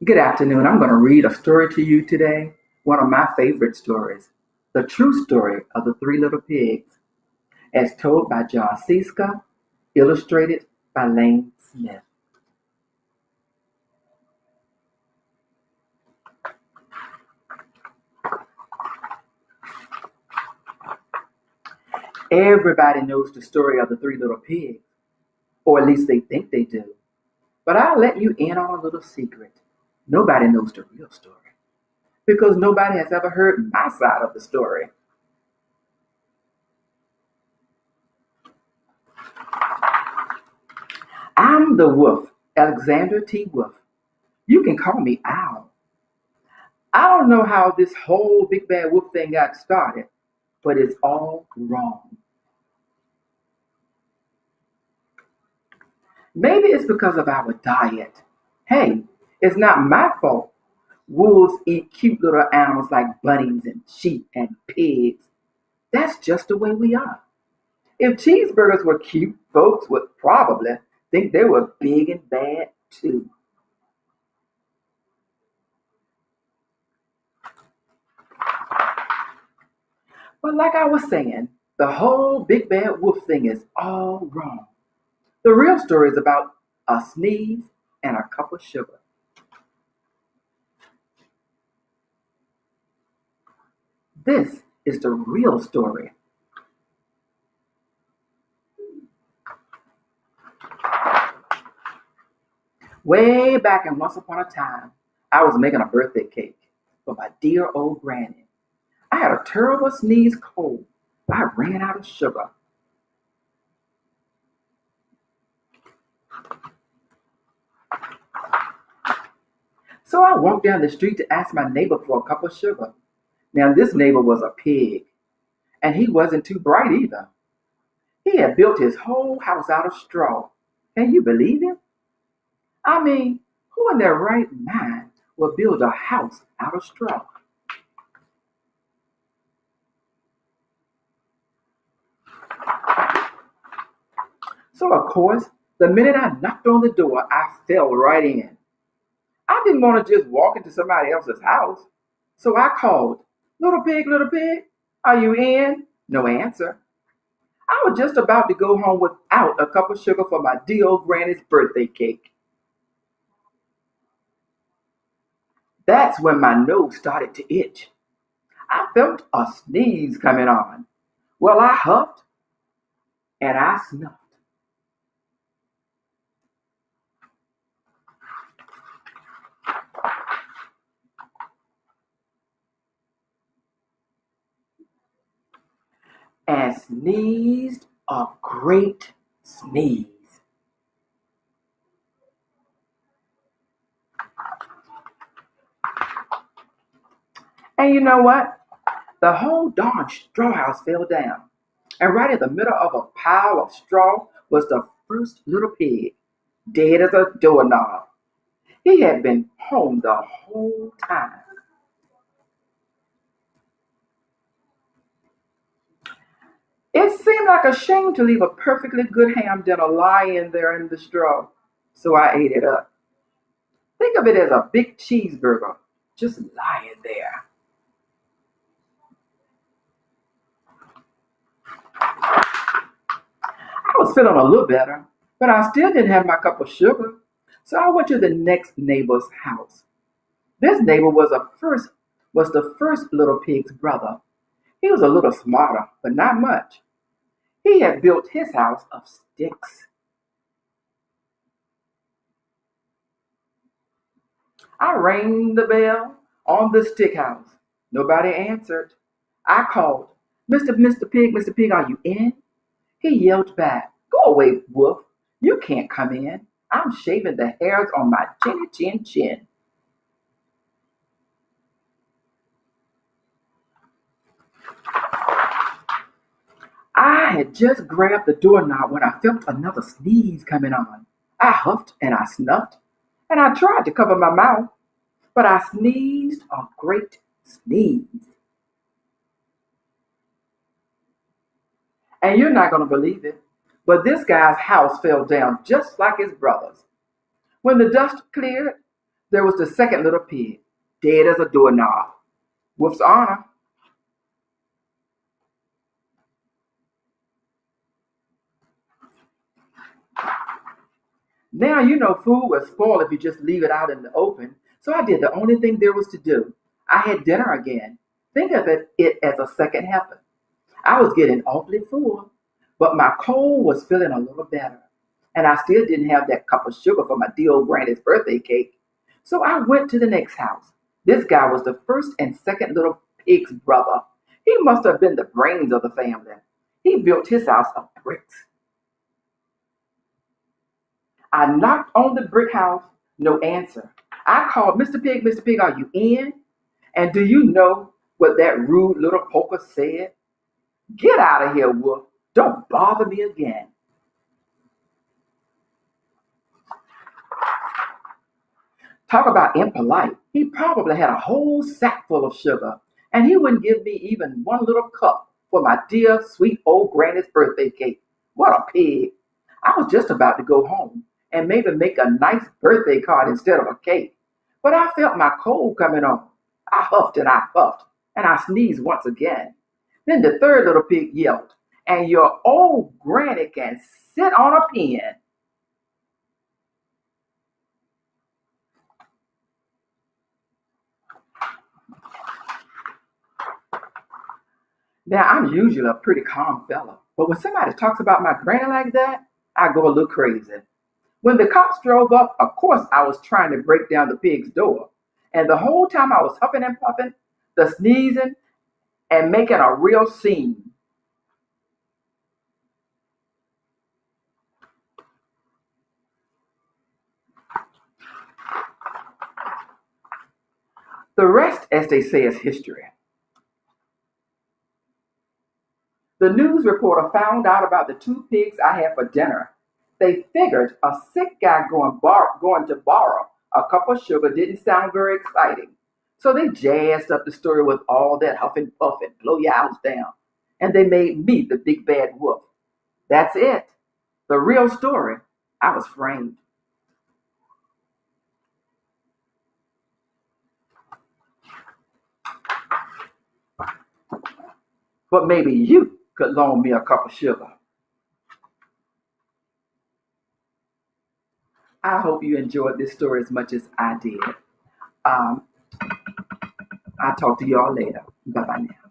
Good afternoon. I'm going to read a story to you today, one of my favorite stories, the true story of the three little pigs, as told by John Siska, illustrated by Lane Smith. Everybody knows the story of the three little pigs, or at least they think they do. But I'll let you in on a little secret. Nobody knows the real story because nobody has ever heard my side of the story. I'm the wolf, Alexander T. Wolf. You can call me Al. I don't know how this whole big bad wolf thing got started, but it's all wrong. Maybe it's because of our diet. Hey, it's not my fault. Wolves eat cute little animals like bunnies and sheep and pigs. That's just the way we are. If cheeseburgers were cute, folks would probably think they were big and bad too. But like I was saying, the whole big bad wolf thing is all wrong. The real story is about a sneeze and a cup of sugar. This is the real story. Way back in once upon a time, I was making a birthday cake for my dear old granny. I had a terrible sneeze cold. I ran out of sugar. So I walked down the street to ask my neighbor for a cup of sugar. Now, this neighbor was a pig, and he wasn't too bright either. He had built his whole house out of straw. Can you believe it? I mean, who in their right mind would build a house out of straw? So, of course, the minute I knocked on the door, I fell right in. I didn't want to just walk into somebody else's house. So I called, little pig, are you in? No answer. I was just about to go home without a cup of sugar for my dear old granny's birthday cake. That's when my nose started to itch. I felt a sneeze coming on. Well, I huffed and I snuffed. And sneezed a great sneeze. And you know what? The whole darn straw house fell down. And right in the middle of a pile of straw was the first little pig, dead as a doorknob. He had been home the whole time. It seemed like a shame to leave a perfectly good ham dinner lying there in the straw, so I ate it up. Think of it as a big cheeseburger just lying there. I was feeling a little better, but I still didn't have my cup of sugar. So I went to the next neighbor's house. This neighbor was the first little pig's brother. He was a little smarter, but not much. He had built his house of sticks. I rang the bell on the stick house. Nobody answered. I called, Mr. Pig, are you in? He yelled back, go away, Wolf. You can't come in. I'm shaving the hairs on my chinny chin chin. I had just grabbed the doorknob when I felt another sneeze coming on. I huffed and I snuffed, and I tried to cover my mouth, but I sneezed a great sneeze. And you're not going to believe it, but this guy's house fell down just like his brother's. When the dust cleared, There was the second little pig, dead as a doorknob. Wolf's honor. Now you know food will spoil if you just leave it out in the open, so I did the only thing there was to do. I had dinner again. Think of it as a second helping. I was getting awfully full, but my cold was feeling a little better. And I still didn't have that cup of sugar for my dear old granny's birthday cake. So I went to the next house. This guy was the first and second little pig's brother. He must have been the brains of the family. He built his house of bricks. I knocked on the brick house, no answer. I called, Mr. Pig, are you in? And do you know what that rude little poker said? Get out of here, Wolf. Don't bother me again. Talk about impolite. He probably had a whole sack full of sugar, and he wouldn't give me even one little cup for my dear, sweet old granny's birthday cake. What a pig. I was just about to go home and maybe make a nice birthday card instead of a cake. But I felt my cold coming on. I huffed and I puffed, and I sneezed once again. Then the third little pig yelped, and your old granny can sit on a pen. Now, I'm usually a pretty calm fella, but when somebody talks about my granny like that, I go a little crazy. When the cops drove up, of course, I was trying to break down the pig's door. And the whole time I was huffing and puffing, the sneezing, and making a real scene. The rest, as they say, is history. The news reporter found out about the two pigs I had for dinner. They figured a sick guy going to borrow a cup of sugar didn't sound very exciting. So they jazzed up the story with all that huff and puff and blow your house down. And they made me the big bad wolf. That's it. The real story. I was framed. But maybe you could loan me a cup of sugar. I hope you enjoyed this story as much as I did. Um, I'll talk to y'all later. Bye bye now.